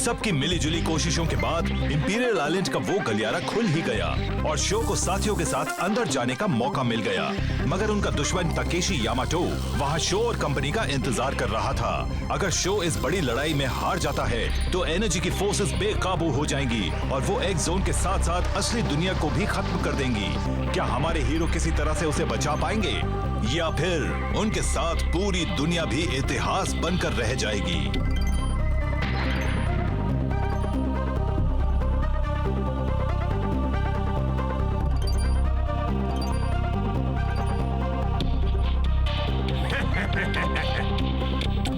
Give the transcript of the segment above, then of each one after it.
सबकी मिलीजुली कोशिशों के बाद इंपीरियल आइलैंड का वो गलियारा खुल ही गया और शो को साथियों के साथ अंदर जाने का मौका मिल गया। मगर उनका दुश्मन ताकेशी यामाटो वहाँ शो और कंपनी का इंतजार कर रहा था। अगर शो इस बड़ी लड़ाई में हार जाता है तो एनर्जी की फोर्सेस बेकाबू हो जाएंगी और वो एक्स जोन के साथ साथ असली दुनिया को भी खत्म कर देंगी। क्या हमारे हीरो किसी तरह से उसे बचा पाएंगे या फिर उनके साथ पूरी दुनिया भी इतिहास बनकर रह जाएगी?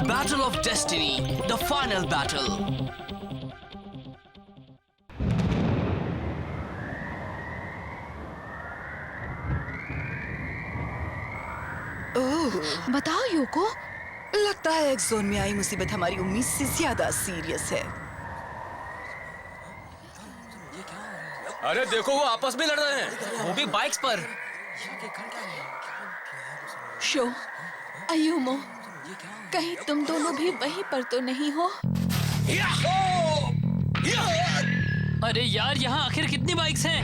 Battle of Destiny, the final battle. बताओ योको। लगता है एक्स जोन में आई मुसीबत हमारी उम्मीद से ज्यादा सीरियस है। अरे देखो वो आपस में लड़ रहे हैं, वो भी बाइक्स पर। शो, अयुमो, कहीं तुम दोनों भी वहीं पर तो नहीं हो? अरे यार, यहाँ आखिर कितनी बाइक्स हैं?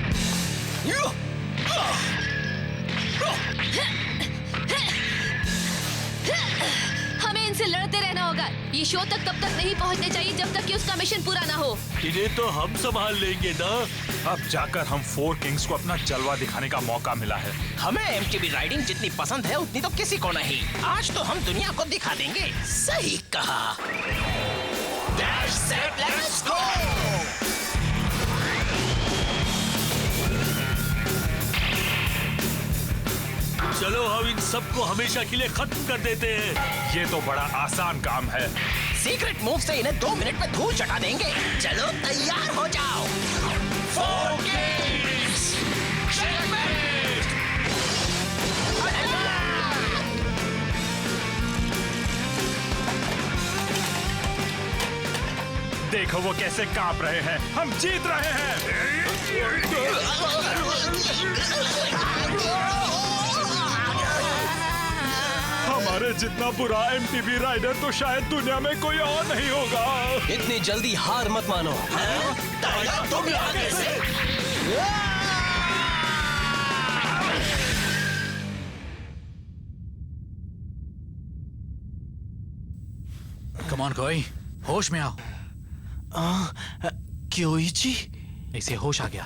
हमें इनसे लड़ते रहना होगा। ये शो तक तब तक नहीं पहुंचने चाहिए जब तक कि उसका मिशन पूरा ना हो। इन्हें तो हम संभाल लेंगे ना। अब जाकर हम फोर किंग्स को अपना जलवा दिखाने का मौका मिला है। हमें एमटीबी राइडिंग जितनी पसंद है उतनी तो किसी को नहीं। आज तो हम दुनिया को दिखा देंगे। सही कहा। Dash, set, let's go! चलो हम इन सबको हमेशा के लिए खत्म कर देते हैं। ये तो बड़ा आसान काम है। सीक्रेट मूव से इन्हें 2 मिनट में धूल चटा देंगे। चलो तैयार हो जाओ। Four Kings! Checkmate! देखो वो कैसे कांप रहे हैं। हम जीत रहे हैं। हमारे जितना बुरा एमटीबी राइडर तो शायद दुनिया में कोई और नहीं होगा। इतनी जल्दी हार मत मानो। तुम आगे से। कम ऑन कोई, होश में आओ। क्योइची, इसे होश आ गया।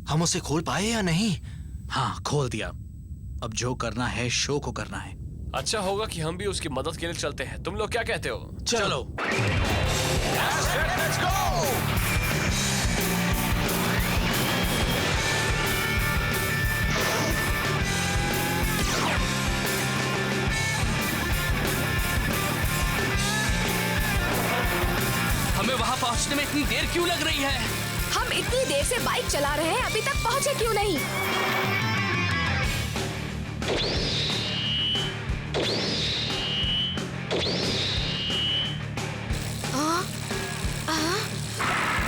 हम उसे खोल पाए या नहीं? हाँ, खोल दिया। अब जो करना है शो को करना है। अच्छा होगा कि हम भी उसकी मदद के लिए चलते हैं। तुम लोग क्या कहते हो? चलो। हमें वहां पहुंचने में इतनी देर क्यों लग रही है? हम इतनी देर से बाइक चला रहे हैं, अभी तक पहुंचे क्यों नहीं?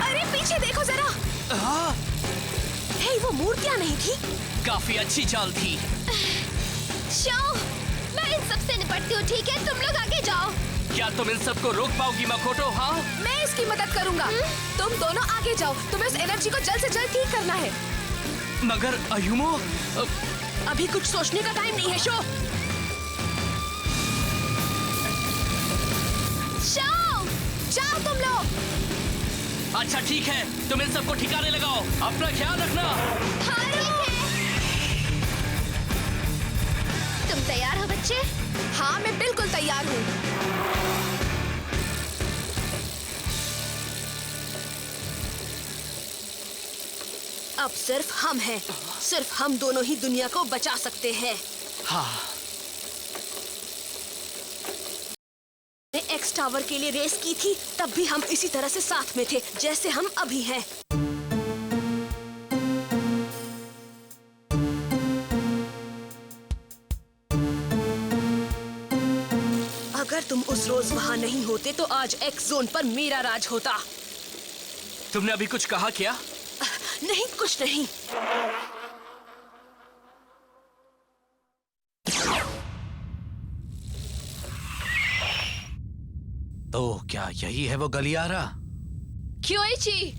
अरे पीछे देखो जरा। हे, वो मूर्तियां नहीं थी? काफी अच्छी चाल थी। शो, मैं इन सबसे निपटती हूँ, ठीक है? तुम लोग आगे जाओ। क्या तुम इन सबको रोक पाओगी मकोटो? हाँ, मैं इसकी मदद करूंगा। तुम दोनों आगे जाओ। तुम्हें उस एनर्जी को जल्द से जल्द ठीक करना है। मगर अयुमो, अभी कुछ सोचने का टाइम नहीं है। शो, जाओ तुम लोग। अच्छा ठीक है, तुम इन सबको ठिकाने लगाओ। अपना ख्याल रखना। हाँ, ठीक है। तुम तैयार हो बच्चे? हाँ, मैं बिल्कुल तैयार हूँ। अब सिर्फ हम हैं। सिर्फ हम दोनों ही दुनिया को बचा सकते हैं। हाँ। एक्स टावर के लिए रेस की थी, तब भी हम इसी तरह से साथ में थे जैसे हम अभी हैं। अगर तुम उस रोज वहाँ नहीं होते तो आज एक्स जोन पर मेरा राज होता। तुमने अभी कुछ कहा क्या? नहीं, कुछ नहीं। तो क्या यही है वो गलियारा? क्योइची।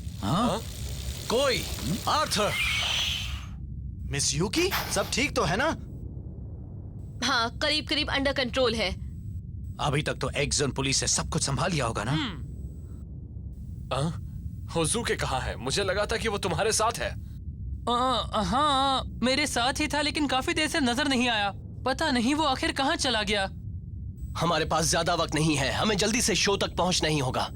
कोई आर्थर। मिस यूकी, सब ठीक तो है ना? हाँ, करीब करीब अंडर कंट्रोल है। अभी तक तो एक्सोन पुलिस ने सब कुछ संभाल लिया होगा ना? होजुके कहाँ है? मुझे लगा था कि वो तुम्हारे साथ है। हाँ, मेरे साथ ही था लेकिन काफी देर से नजर नहीं आया। पता नहीं वो आखिर कहाँ चला गया। हमारे पास ज्यादा वक्त नहीं है, हमें जल्दी से शो तक पहुंचना ही होगा।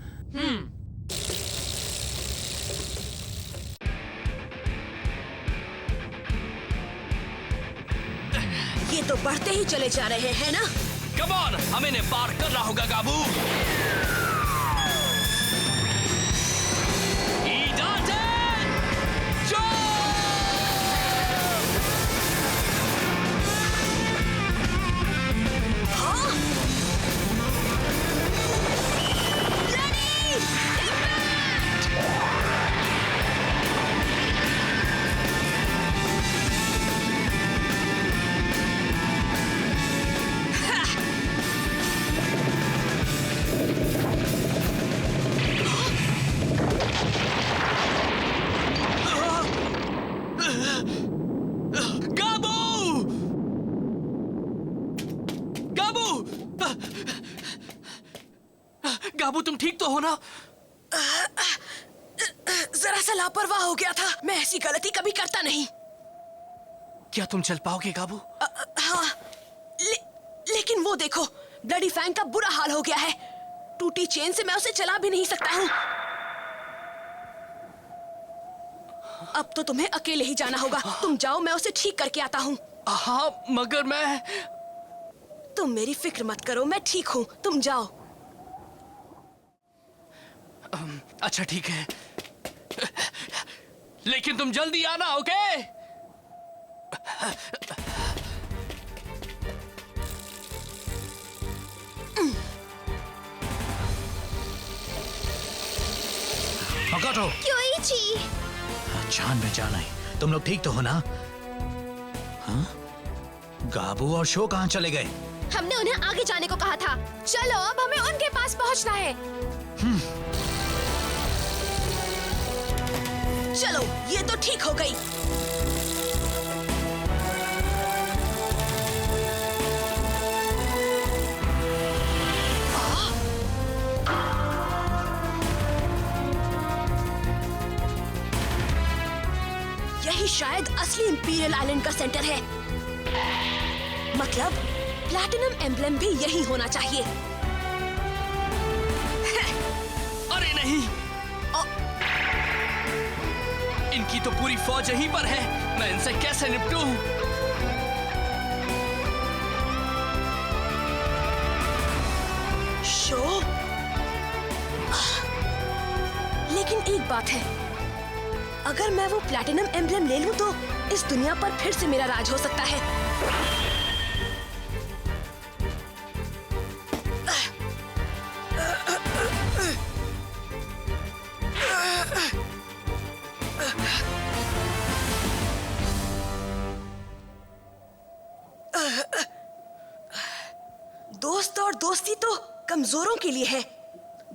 ये तो बढ़ते ही चले जा रहे हैं ना? कम ऑन, हमें इन्हें पार करना होगा गाबू। गाबू, तुम ठीक तो हो ना? जरा सा लापरवाह हो गया था। मैं ऐसी गलती कभी करता नहीं। क्या तुम चल पाओगे गाबू? हाँ, लेकिन वो देखो, ब्लडी फैंग का बुरा हाल हो गया है। टूटी चेन से मैं उसे चला भी नहीं सकता हूँ। अब तो तुम्हें अकेले ही जाना होगा। तुम जाओ, मैं उसे ठीक करके आता हूँ। हाँ, मगर मैं... तुम मेरी फिक्र मत करो, मैं ठीक हूँ। तुम जाओ। अच्छा ठीक है, लेकिन तुम जल्दी आना, ओके? मकोटो, क्योइची। जान में जाना है। तुम लोग ठीक तो हो ना? हाँ? गाबू और शो कहाँ चले गए? हमने उन्हें आगे जाने को कहा था। चलो, अब हमें उनके पास पहुंचना है। चलो, ये तो ठीक हो गई। यही शायद असली इंपीरियल आइलैंड का सेंटर है। मतलब प्लैटिनम एम्ब्लेम भी यही होना चाहिए। अरे नहीं, इनकी तो पूरी फौज यहीं पर है। मैं इनसे कैसे निपटूं? शो, लेकिन एक बात है, अगर मैं वो प्लैटिनम एम्ब्लेम ले लूं तो इस दुनिया पर फिर से मेरा राज हो सकता है। दोस्त और दोस्ती तो कमजोरों के लिए है।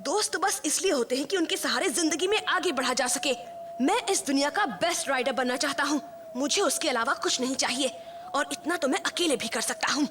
दोस्त बस इसलिए होते हैं कि उनके सहारे जिंदगी में आगे बढ़ा जा सके। मैं इस दुनिया का बेस्ट राइडर बनना चाहता हूँ। मुझे उसके अलावा कुछ नहीं चाहिए, और इतना तो मैं अकेले भी कर सकता हूँ।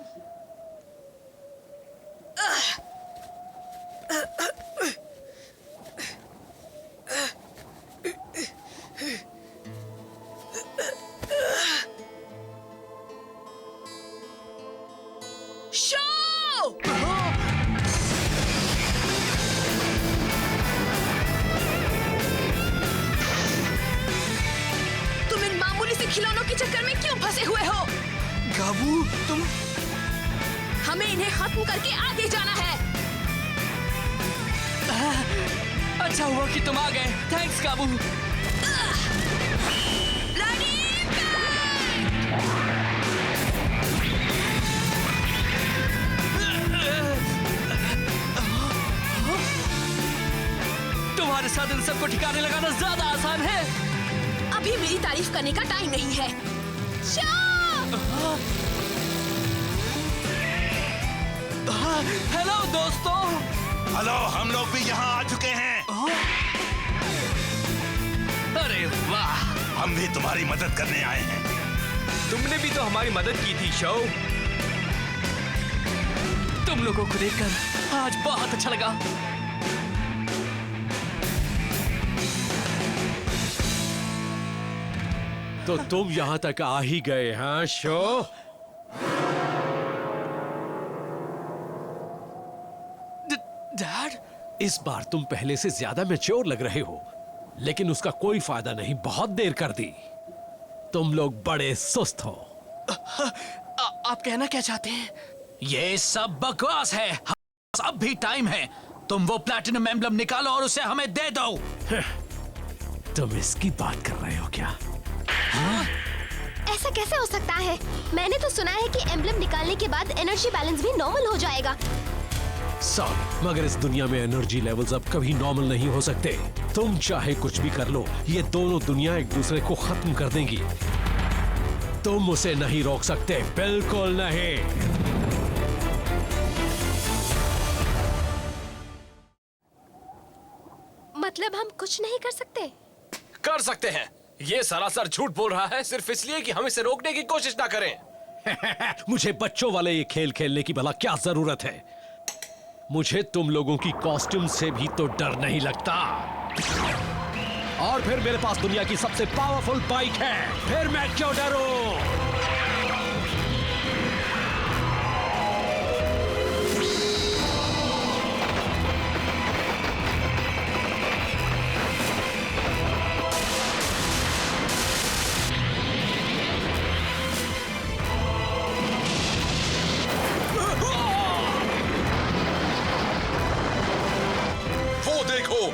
खिलौनों के चक्कर में क्यों फंसे हुए हो? गाबू, तुम... हमें इन्हें खत्म करके आगे जाना है। अच्छा हुआ कि तुम आ गए। थैंक्स गाबू। तुम्हारे साथ इन सबको ठिकाने लगाना ज्यादा आसान है। अभी मेरी तारीफ करने का टाइम नहीं है। हेलो दोस्तों। हेलो, हम लोग भी यहाँ आ चुके हैं। अरे वाह, हम भी तुम्हारी मदद करने आए हैं। तुमने भी तो हमारी मदद की थी शो। तुम लोगों को देखकर आज बहुत अच्छा लगा। तो तुम यहाँ तक आ ही गए हाँ शो? डैड, इस बार तुम पहले से ज्यादा मैच्योर लग रहे हो, लेकिन उसका कोई फायदा नहीं, बहुत देर कर दी। तुम लोग बड़े सुस्त हो। आप कहना क्या चाहते हैं? ये सब बकवास है। अब भी टाइम है। तुम वो प्लैटिनम एम्बलम निकालो और उसे हमें दे दो। तुम इसकी बात कर रहे हो क्या? ऐसा कैसे हो सकता है? मैंने तो सुना है कि एम्बलम निकालने के बाद एनर्जी बैलेंस भी नॉर्मल हो जाएगा। सॉरी, मगर इस दुनिया में एनर्जी लेवल्स अब कभी नॉर्मल नहीं हो सकते। तुम चाहे कुछ भी कर लो, ये दोनों दुनिया एक दूसरे को खत्म कर देंगी। तुम उसे नहीं रोक सकते, बिल्कुल नहीं। मतलब हम कुछ नहीं कर सकते? कर सकते हैं। ये सरासर झूठ बोल रहा है सिर्फ इसलिए कि हम इसे रोकने की कोशिश ना करें। मुझे बच्चों वाले ये खेल खेलने की भला क्या जरूरत है? मुझे तुम लोगों की कॉस्ट्यूम से भी तो डर नहीं लगता। और फिर मेरे पास दुनिया की सबसे पावरफुल बाइक है, फिर मैं क्यों डरूं?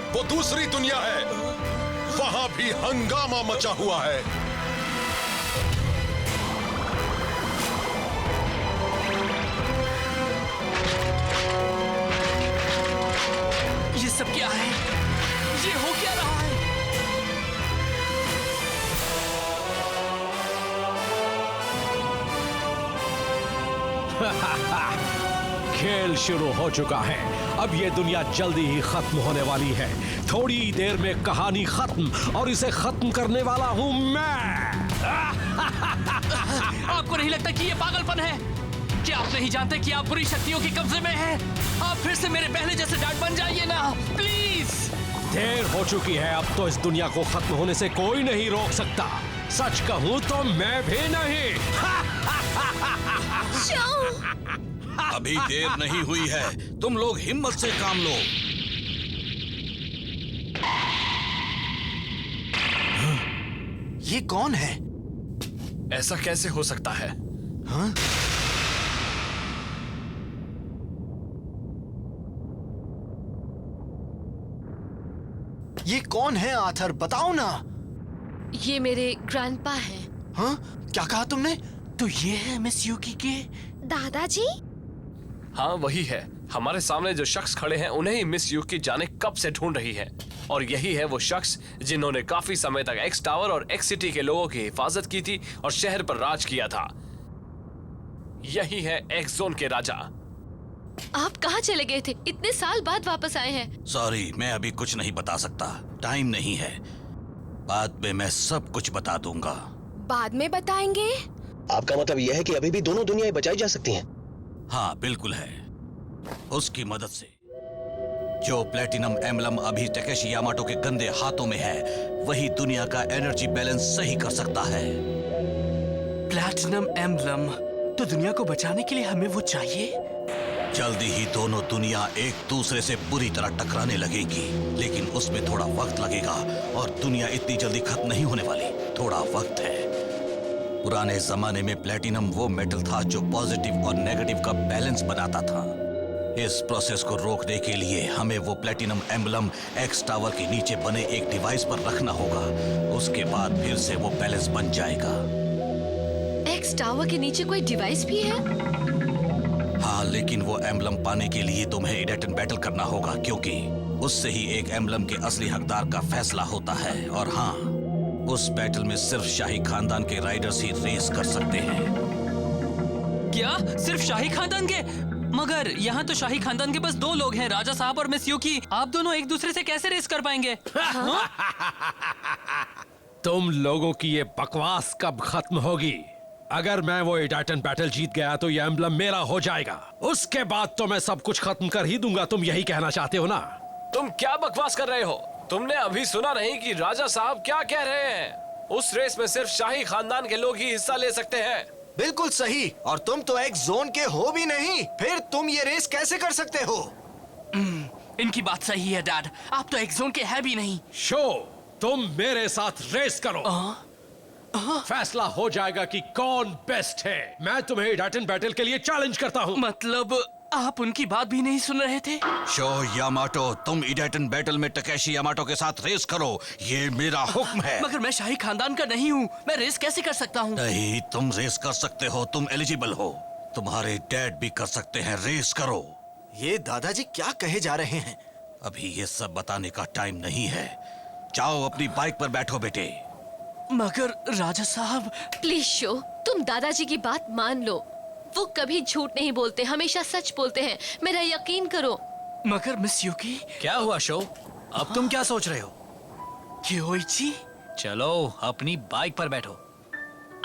वो दूसरी दुनिया है, वहां भी हंगामा मचा हुआ है। ये सब क्या है? ये हो क्या रहा है? खेल शुरू हो चुका है। अब ये दुनिया जल्दी ही खत्म होने वाली है। थोड़ी देर में कहानी खत्म और इसे खत्म करने वाला हूं मैं। आपको नहीं लगता कि ये पागलपन है? क्या आप नहीं जानते कि आप बुरी शक्तियों के कब्जे में हैं? आप फिर से मेरे पहले जैसे डैड बन जाइए ना, प्लीज। देर हो चुकी है। अब तो इस दुनिया को खत्म होने से कोई नहीं रोक सकता। सच कहूं तो मैं भी नहीं। अभी देर नहीं हुई है, तुम लोग हिम्मत से काम लो। ये कौन है? ऐसा कैसे हो सकता है? हाँ? ये कौन है आर्थर, बताओ ना। ये मेरे ग्रैंडपा हैं। हाँ? क्या कहा तुमने? तो ये है मिस यूकी के दादाजी? हाँ वही है। हमारे सामने जो शख्स खड़े हैं उन्हें ही मिस यूकी जाने कब से ढूंढ रही है। और यही है वो शख्स जिन्होंने काफी समय तक एक्स टावर और एक्स सिटी के लोगों की हिफाजत की थी और शहर पर राज किया था। यही है एक्स जोन के राजा। आप कहाँ चले गए थे? इतने साल बाद वापस आए हैं। सॉरी, मैं अभी कुछ नहीं बता सकता, टाइम नहीं है। बाद में मैं सब कुछ बता दूंगा। बाद में बताएंगे? आपका मतलब यह है कि अभी भी दोनों दुनियाएं बचाई जा सकती हैं? हाँ बिल्कुल है। उसकी मदद से जो प्लेटिनम एम्बलम अभी टकेशी यामाटो के गंदे हाथों में है, वही दुनिया का एनर्जी बैलेंस सही कर सकता है। Platinum emblem? तो दुनिया को बचाने के लिए हमें वो चाहिए? जल्दी ही दोनों दुनिया एक दूसरे से बुरी तरह टकराने लगेगी, लेकिन उसमें थोड़ा वक्त लगेगा और दुनिया इतनी जल्दी खत्म नहीं होने वाली। थोड़ा वक्त है। पुराने जमाने में प्लेटिनम वो मेटल था जो पॉजिटिव और नेगेटिव का बैलेंस बनाता था। इस प्रोसेस को रोकने के लिए हमें वो प्लेटिनम एम्बलम एक्स टावर के नीचे बने एक डिवाइस पर रखना होगा। उसके बाद फिर से वो बैलेंस बन जाएगा। एक्स टावर के नीचे कोई डिवाइस भी है? हाँ, लेकिन वो एम्बलम पाने के लिए तुम्हें इडेटन बैटल करना होगा, क्योंकि उससे ही एक एम्बलम के असली हकदार का फैसला होता है। और हाँ, उस बैटल में सिर्फ शाही खानदान के राइडर्स ही रेस कर सकते हैं। क्या सिर्फ शाही खानदान के? मगर यहाँ तो शाही खानदान के बस 2 लोग हैं, राजा साहब और मिस युकी। आप दोनों एक दूसरे से कैसे रेस कर पाएंगे? तुम लोगों की ये बकवास कब खत्म होगी? अगर मैं वो टाइटन बैटल जीत गया तो ये एम्बलम मेरा हो जाएगा। उसके बाद तो मैं सब कुछ खत्म कर ही दूंगा। तुम यही कहना चाहते हो ना? तुम क्या बकवास कर रहे हो? तुमने अभी सुना नहीं कि राजा साहब क्या कह रहे हैं? उस रेस में सिर्फ शाही खानदान के लोग ही हिस्सा ले सकते हैं। बिल्कुल सही। और तुम तो एक जोन के हो भी नहीं, फिर तुम ये रेस कैसे कर सकते हो? इनकी बात सही है डैड, आप तो एक जोन के है भी नहीं। शो, तुम मेरे साथ रेस करो। फैसला हो जाएगा कि कौन बेस्ट है। मैं तुम्हें टाइटन बैटल के लिए चैलेंज करता हूँ। मतलब आप उनकी बात भी नहीं सुन रहे थे? शो यामाटो, तुम टाइटन बैटल में टकेशी यामाटो के साथ रेस करो, ये मेरा हुक्म है। मगर मैं शाही खानदान का नहीं हूँ, मैं रेस कैसे कर सकता हूँ? नहीं, तुम रेस कर सकते हो, तुम एलिजिबल हो। तुम्हारे डैड भी कर सकते हैं, रेस करो। ये दादाजी क्या कहे जा रहे हैं? अभी ये सब बताने का टाइम नहीं है। जाओ अपनी बाइक पर बैठो बेटे। मगर राजा साहब। प्लीज शो, तुम दादाजी की बात मान लो। वो कभी झूठ नहीं बोलते, हमेशा सच बोलते हैं, मेरा यकीन करो। मगर मिस युकी। क्या हुआ शो? अब तुम क्या सोच रहे हो? क्योइची? चलो अपनी बाइक पर बैठो।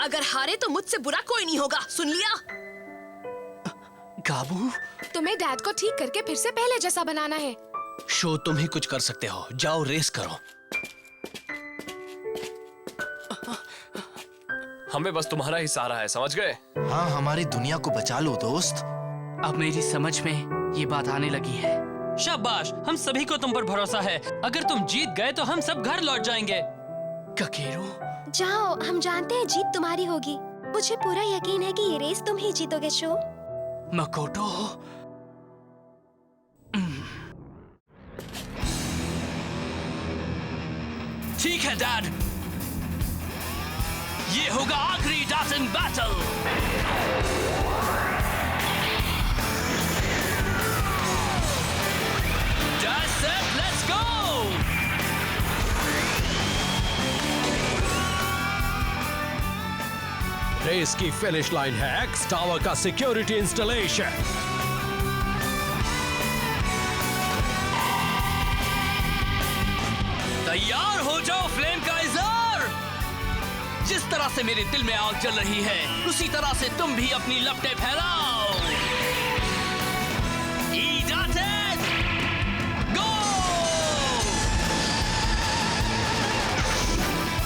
अगर हारे तो मुझसे बुरा कोई नहीं होगा, सुन लिया? गाबू, तुम्हें डैड को ठीक करके फिर से पहले जैसा बनाना है। शो, तुम ही कुछ कर सकते हो, जाओ रेस करो। हमें बस तुम्हारा ही सहारा है, समझ गए? हाँ, हमारी दुनिया को बचा लो दोस्त। अब मेरी समझ में ये बात आने लगी है। शाबाश, हम सभी को तुम पर भरोसा है। अगर तुम जीत गए तो हम सब घर लौट जाएंगे। ककेरो, जाओ, हम जानते हैं जीत तुम्हारी होगी। मुझे पूरा यकीन है कि ये रेस तुम ही जीतोगे शो। मकोटो, ठीक है डैड, ये होगा आखिरी titan battle. That's it, let's go! Race की फिनिश लाइन है एक्स टावर का सिक्योरिटी इंस्टॉलेशन। तैयार हो जाओ फ्लेम का इज़हार। जिस तरह से मेरे दिल में आग जल रही है, उसी तरह से तुम भी अपनी लपटें फैलाओ। ईडाटेन, गो!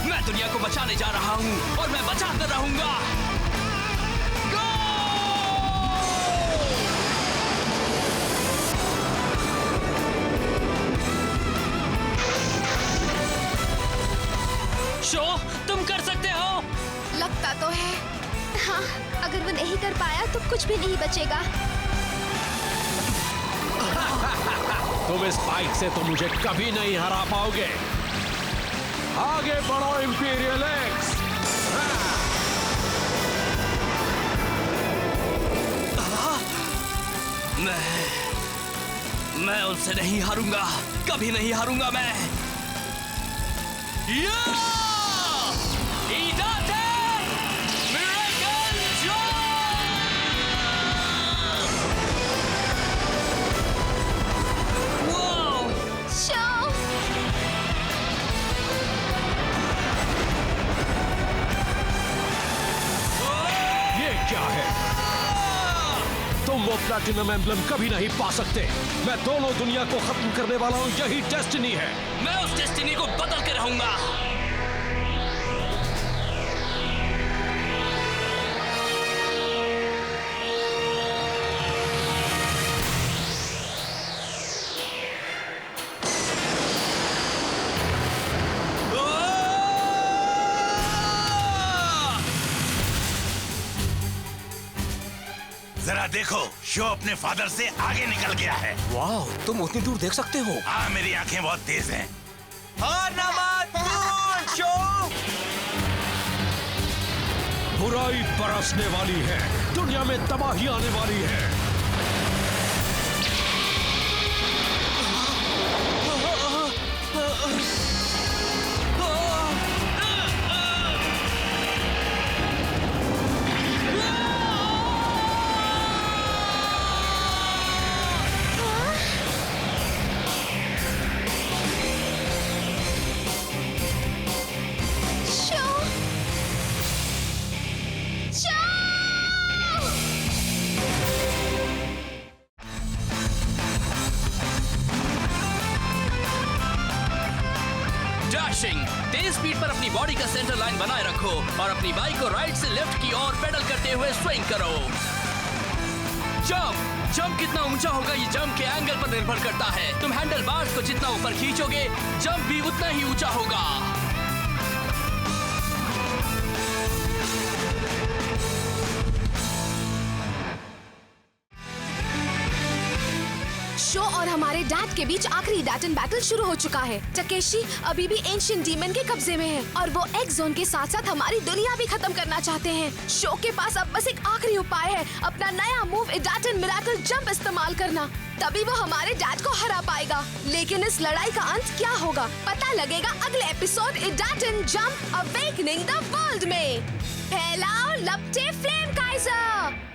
मैं दुनिया को बचाने जा रहा हूं और मैं बचा कर रहूंगा। गो! शो, तुम कर सकते हो। लगता तो है। हाँ, अगर वो नहीं कर पाया तो कुछ भी नहीं बचेगा। तुम इस बाइक से तो मुझे कभी नहीं हरा पाओगे। आगे बढ़ो इंपीरियल एक्स। मैं उनसे नहीं हारूंगा, कभी नहीं हारूंगा मैं। क्या है? तुम वो प्लैटिनम एम्बलम कभी नहीं पा सकते। मैं दोनों दुनिया को खत्म करने वाला हूँ, यही डेस्टिनी है। मैं उस डेस्टिनी को बदल के रहूंगा। जरा देखो, शो अपने फादर से आगे निकल गया है। वाह, तुम उतनी दूर देख सकते हो? हाँ, मेरी आंखें बहुत तेज हैं। शो! बुराई बरसने वाली है, दुनिया में तबाही आने वाली है। फुल स्पीड पर अपनी बॉडी का सेंटर लाइन बनाए रखो और अपनी बाइक को राइट से लेफ्ट की ओर पेडल करते हुए स्विंग करो। जंप कितना ऊंचा होगा ये जंप के एंगल पर निर्भर करता है। तुम हैंडल बार्स को जितना ऊपर खींचोगे जंप भी उतना ही ऊंचा होगा। शो और हमारे डैड के बीच आखिरी डैटन बैटल शुरू हो चुका है। टकेशी अभी भी एंशिएंट डीमन के कब्जे में है और वो एक्स जोन के साथ साथ हमारी दुनिया भी खत्म करना चाहते हैं। शो के पास अब बस एक आखिरी उपाय है, अपना नया मूव इडाटन मिरेकल जंप इस्तेमाल करना। तभी वो हमारे डैड को हरा पाएगा। लेकिन इस लड़ाई का अंत क्या होगा पता लगेगा अगले एपिसोड इडाटन जंप अवेकनिंग द वर्ल्ड में। फैलाओ लपटे फ्लेम काइजर।